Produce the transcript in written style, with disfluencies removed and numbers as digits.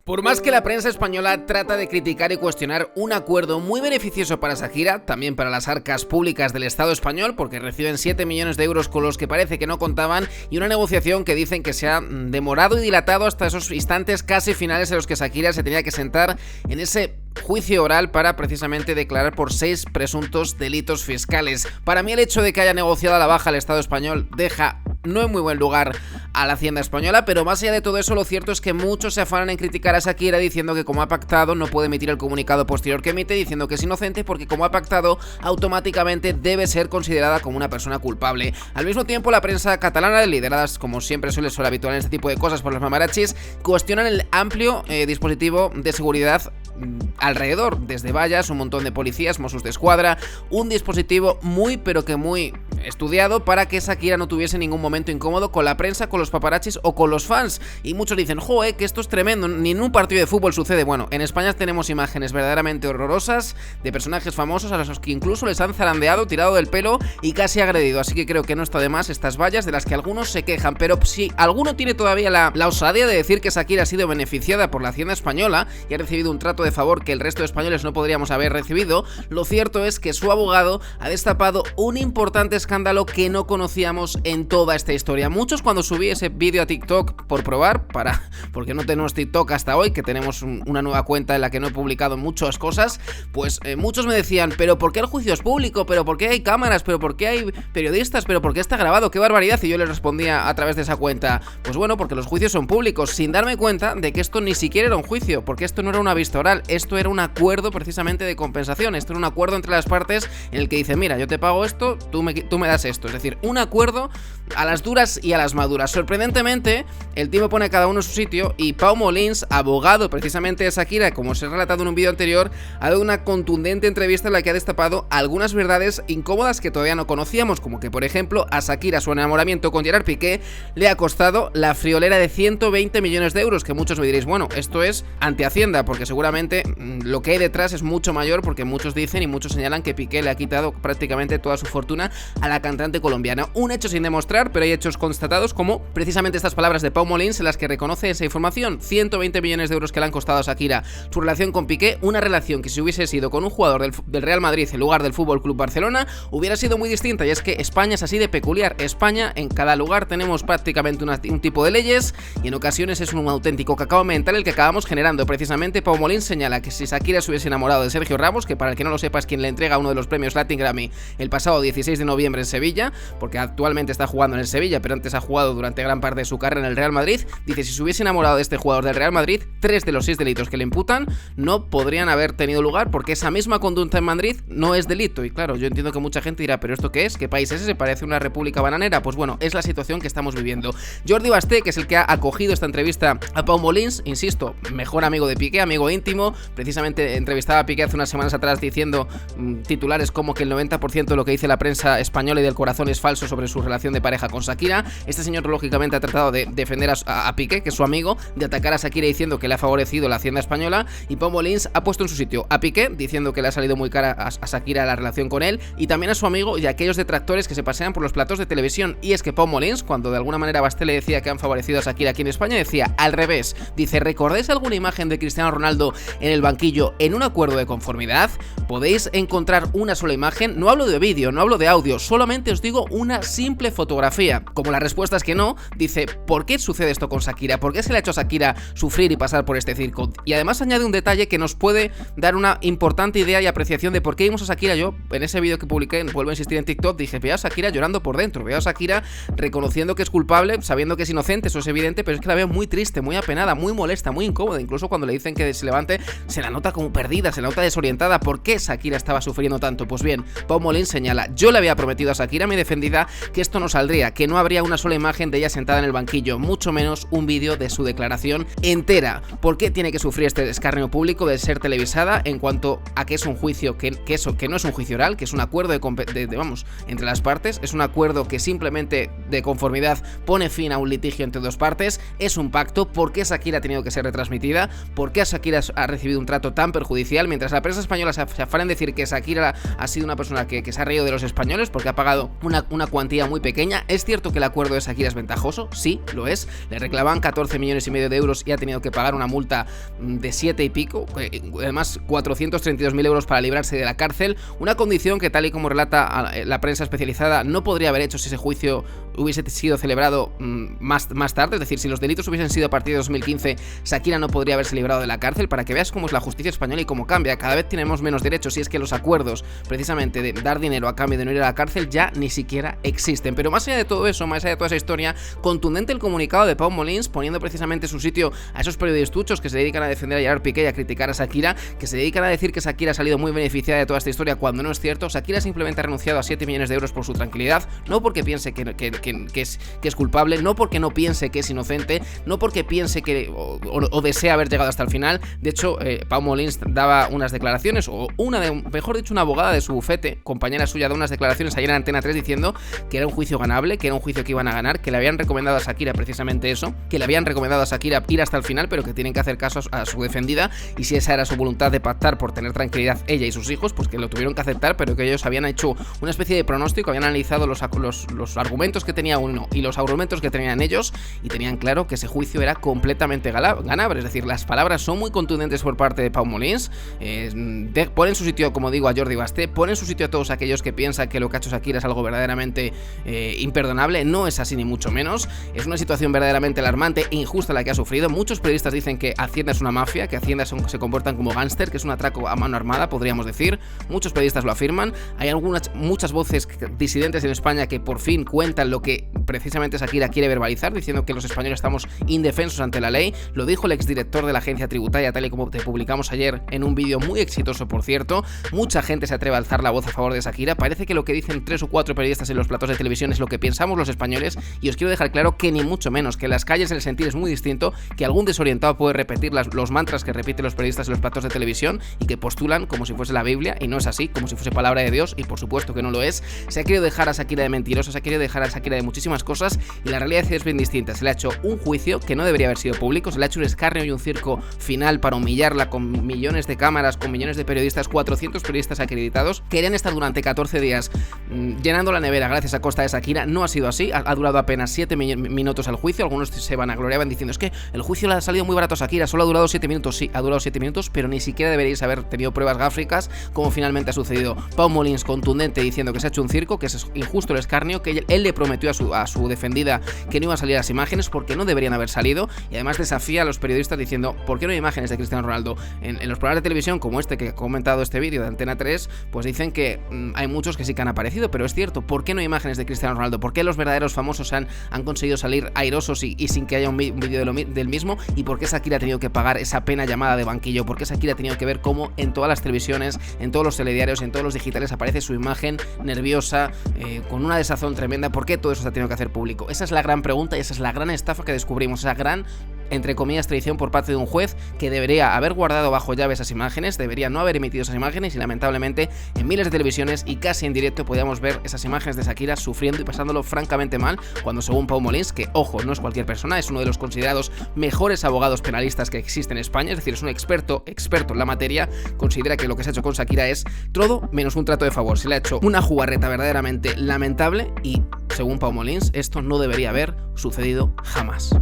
Por más que la prensa española trata de criticar y cuestionar un acuerdo muy beneficioso para Shakira, también para las arcas públicas del Estado español, porque reciben 7 millones de euros con los que parece que no contaban, y una negociación que dicen que se ha demorado y dilatado hasta esos instantes casi finales en los que Shakira se tenía que sentar en ese juicio oral para precisamente declarar por 6 presuntos delitos fiscales. Para mí el hecho de que haya negociado a la baja el Estado español deja no en muy buen lugar a la Hacienda española, pero más allá de todo eso, lo cierto es que muchos se afanan en criticar a Shakira diciendo que como ha pactado no puede emitir el comunicado posterior que emite, diciendo que es inocente porque como ha pactado automáticamente debe ser considerada como una persona culpable. Al mismo tiempo, la prensa catalana, lideradas como siempre suele ser habitual en este tipo de cosas por los mamarachis, cuestionan el amplio dispositivo de seguridad alrededor, desde vallas, un montón de policías, Mossos de Escuadra, un dispositivo muy pero que muy estudiado para que Shakira no tuviese ningún momento incómodo con la prensa, con los paparachis o con los fans. Y muchos dicen, joder, que esto es tremendo, ni en un partido de fútbol sucede. Bueno, en España tenemos imágenes verdaderamente horrorosas de personajes famosos a los que incluso les han zarandeado, tirado del pelo y casi agredido, así que creo que no está de más estas vallas de las que algunos se quejan, pero si alguno tiene todavía la osadía de decir que Shakira ha sido beneficiada por la Hacienda española y ha recibido un trato de favor que el resto de españoles no podríamos haber recibido, lo cierto es que su abogado ha destapado un importante escándalo que no conocíamos en toda esta historia. Muchos, cuando subí ese vídeo a TikTok por probar, porque no tenemos TikTok hasta hoy, que tenemos una nueva cuenta en la que no he publicado muchas cosas, pues muchos me decían, pero ¿por qué el juicio es público? ¿Pero por qué hay cámaras? ¿Pero por qué hay periodistas? ¿Pero por qué está grabado? ¡Qué barbaridad! Y yo les respondía a través de esa cuenta, pues bueno, porque los juicios son públicos, sin darme cuenta de que esto ni siquiera era un juicio, porque esto no era una vista oral, esto era un acuerdo precisamente de compensación, esto era un acuerdo entre las partes en el que dice, mira, yo te pago esto, tú me das esto, es decir, un acuerdo a las duras y a las maduras. Sorprendentemente, el tipo pone a cada uno en su sitio y Pau Molins, abogado precisamente de Shakira, como os he relatado en un vídeo anterior, ha dado una contundente entrevista en la que ha destapado algunas verdades incómodas que todavía no conocíamos, como que, por ejemplo, a Shakira su enamoramiento con Gerard Piqué le ha costado la friolera de 120 millones de euros, que muchos me diréis, bueno, esto es ante Hacienda, porque seguramente lo que hay detrás es mucho mayor, porque muchos dicen y muchos señalan que Piqué le ha quitado prácticamente toda su fortuna a la cantante colombiana. Un hecho sin demostrar, pero hay hechos constatados, como precisamente estas palabras de Pau Molins en las que reconoce esa información. 120 millones de euros que le han costado a Shakira su relación con Piqué, una relación que si hubiese sido con un jugador del Real Madrid en lugar del Fútbol Club Barcelona hubiera sido muy distinta, y es que España es así de peculiar. España, en cada lugar tenemos prácticamente un tipo de leyes y en ocasiones es un auténtico cacao mental el que acabamos generando. Precisamente Pau Molins señala que si Shakira se hubiese enamorado de Sergio Ramos, que para el que no lo sepa es quien le entrega uno de los premios Latin Grammy el pasado 16 de noviembre en Sevilla, porque actualmente está jugando en el Sevilla, pero antes ha jugado durante gran parte de su carrera en el Real Madrid, dice, si se hubiese enamorado de este jugador del Real Madrid, 3 de los 6 delitos que le imputan no podrían haber tenido lugar, porque esa misma conducta en Madrid no es delito. Y claro, yo entiendo que mucha gente dirá, pero ¿esto qué es? ¿Qué país es ese? ¿Parece una república bananera? Pues bueno, es la situación que estamos viviendo. Jordi Basté, que es el que ha acogido esta entrevista a Pau Molins, insisto, mejor amigo de Piqué, amigo íntimo, precisamente entrevistaba a Piqué hace unas semanas atrás diciendo titulares como que el 90% de lo que dice la prensa española y del corazón es falso sobre su relación de pareja con Shakira. Este señor lógicamente ha tratado de defender a Piqué, que es su amigo, de atacar a Shakira diciendo que le ha favorecido la Hacienda española, y Pau Molins ha puesto en su sitio a Piqué diciendo que le ha salido muy cara a Shakira la relación con él, y también a su amigo y a aquellos detractores que se pasean por los platos de televisión. Y es que Pau Molins, cuando de alguna manera Basté le decía que han favorecido a Shakira aquí en España, decía al revés, dice, ¿recordáis alguna imagen de Cristiano Ronaldo en el banquillo en un acuerdo de conformidad? ¿Podéis encontrar una sola imagen? No hablo de vídeo, no hablo de audio, solamente os digo una simple fotografía. Como la respuesta es que no, dice, ¿por qué sucede esto con Shakira? ¿Por qué se le ha hecho a Shakira sufrir y pasar por este circo? Y además añade un detalle que nos puede dar una importante idea y apreciación de por qué vimos a Shakira. Yo, en ese vídeo que publiqué, vuelvo a insistir en TikTok, dije, veo a Shakira llorando por dentro, veo a Shakira reconociendo que es culpable, sabiendo que es inocente, eso es evidente, pero es que la veo muy triste, muy apenada, muy molesta, muy incómoda. Incluso cuando le dicen que se levante, se la nota como perdida, se la nota desorientada. ¿Por qué Shakira estaba sufriendo tanto? Pues bien, Pau Molins señala, yo le había prometido a Shakira, mi defendida, que esto no saldría, que no habría una sola imagen de ella sentada en el banquillo, mucho menos un vídeo de su declaración entera. ¿Por qué tiene que sufrir este escarnio público de ser televisada en cuanto a que es un juicio, que no es un juicio oral, que es un acuerdo entre las partes, es un acuerdo que simplemente de conformidad pone fin a un litigio entre dos partes, es un pacto? ¿Por qué Shakira ha tenido que ser retransmitida? ¿Por qué Shakira ha recibido un trato tan perjudicial? Mientras la prensa española se afana en decir que Shakira ha sido una persona que se ha reído de los españoles porque ha pagado una cuantía muy pequeña, es cierto que el acuerdo de Shakira es ventajoso, sí, lo es. Le reclamaban 14,5 millones de euros y ha tenido que pagar una multa de 7 y pico, además 432.000 euros para librarse de la cárcel, una condición que, tal y como relata la prensa especializada, no podría haber hecho si ese juicio hubiese sido celebrado más tarde, es decir, si los delitos hubiesen sido a partir de 2015, Shakira no podría haberse librado de la cárcel. Para que veas cómo es la justicia española y cómo cambia, cada vez tenemos menos derechos, y es que los acuerdos precisamente de dar dinero a cambio de no ir a la cárcel ya ni siquiera existen. Pero más allá de todo eso, más allá de toda esa historia, contundente el comunicado de Pau Molins, poniendo precisamente su sitio a esos periodistuchos que se dedican a defender a Gerard Piqué y a criticar a Shakira, que se dedican a decir que Shakira ha salido muy beneficiada de toda esta historia cuando no es cierto. Shakira simplemente ha renunciado a 7 millones de euros por su tranquilidad, no porque piense que es culpable, no porque no piense que es inocente, no porque piense que o desea haber llegado hasta el final. De hecho, Pau Molins daba unas declaraciones, o mejor dicho, una abogada de su bufete, compañera suya, da unas declaraciones ayer en Antena 3 diciendo que era un juicio ganable, que era un juicio que iban a ganar, que le habían recomendado a Shakira precisamente eso, que le habían recomendado a Shakira ir hasta el final, pero que tienen que hacer caso a su defendida, y si esa era su voluntad de pactar por tener tranquilidad ella y sus hijos, pues que lo tuvieron que aceptar, pero que ellos habían hecho una especie de pronóstico, habían analizado los argumentos que tenía uno y los argumentos que tenían ellos, y tenían claro que ese juicio era completamente ganable. Es decir, las palabras son muy contundentes por parte de Pau Molins, pone en su sitio, como digo, a Jordi Basté, pone en su sitio a todos aquellos que piensan que lo que ha hecho Shakira es algo verdaderamente imperdonable. No es así, ni mucho menos. Es una situación verdaderamente alarmante e injusta la que ha sufrido. Muchos periodistas dicen que Hacienda es una mafia, que Hacienda se comportan como gángster, que es un atraco a mano armada, podríamos decir. Muchos periodistas lo afirman. Hay muchas voces disidentes en España que por fin cuentan lo que precisamente Shakira quiere verbalizar, diciendo que los españoles estamos indefensos ante la ley. Lo dijo el exdirector de la agencia tributaria, tal y como te publicamos ayer en un vídeo muy exitoso, por cierto. Mucha gente se atreve a alzar la voz a favor de Shakira. Parece que lo que dicen 3 o 4 periodistas en los platos de televisión es lo que pensamos los españoles, y os quiero dejar claro que ni mucho menos, que en las calles el sentir es muy distinto, que algún desorientado puede repetir los mantras que repiten los periodistas en los platos de televisión y que postulan como si fuese la Biblia, y no es así, como si fuese palabra de Dios, y por supuesto que no lo es. Se ha querido dejar a Shakira de mentirosa, se ha querido dejar a Shakira de muchísimas cosas, y la realidad es bien distinta. Se le ha hecho un juicio que no debería haber sido público, se le ha hecho un escarnio y un circo final para humillarla, con millones de cámaras, con millones de periodistas, 400 periodistas acreditados. Querían estar durante 14 días llenando la nevera gracias a costa de Shakira. No ha sido así, ha durado apenas 7 minutos el juicio. Algunos se vanagloriaban diciendo: es que el juicio le ha salido muy barato a Shakira, solo ha durado 7 minutos. Sí, ha durado 7 minutos, pero ni siquiera deberíais haber tenido pruebas gráficas, como finalmente ha sucedido. Pau Molins contundente diciendo que se ha hecho un circo, que es injusto el escarnio, que él le prometió a su defendida que no iba a salir las imágenes porque no deberían haber salido, y además desafía a los periodistas diciendo: ¿por qué no hay imágenes de Cristiano Ronaldo? En los programas de televisión como este que he comentado este vídeo de Antena 3, pues dicen que hay muchos que sí que han aparecido, pero es cierto, ¿por qué no hay imágenes de Cristiano Ronaldo? ¿Por qué los verdaderos famosos han conseguido salir airosos y sin que haya un vídeo del mismo? ¿Y por qué Shakira ha tenido que pagar esa pena llamada de banquillo? ¿Por qué Shakira ha tenido que ver cómo en todas las televisiones, en todos los telediarios, en todos los digitales aparece su imagen nerviosa, con una desazón tremenda? ¿Por qué todo eso se ha tenido que hacer público? Esa es la gran pregunta, y esa es la gran estafa que descubrimos, esa gran, entre comillas, traición por parte de un juez que debería haber guardado bajo llave esas imágenes, debería no haber emitido esas imágenes, y lamentablemente en miles de televisiones y casi en directo podíamos ver esas imágenes de Shakira sufriendo y pasándolo francamente mal, cuando, según Pau Molins, que ojo, no es cualquier persona, es uno de los considerados mejores abogados penalistas que existe en España, es decir, es un experto en la materia, considera que lo que se ha hecho con Shakira es todo menos un trato de favor. Se le ha hecho una jugarreta verdaderamente lamentable, y según Pau Molins, esto no debería haber sucedido jamás.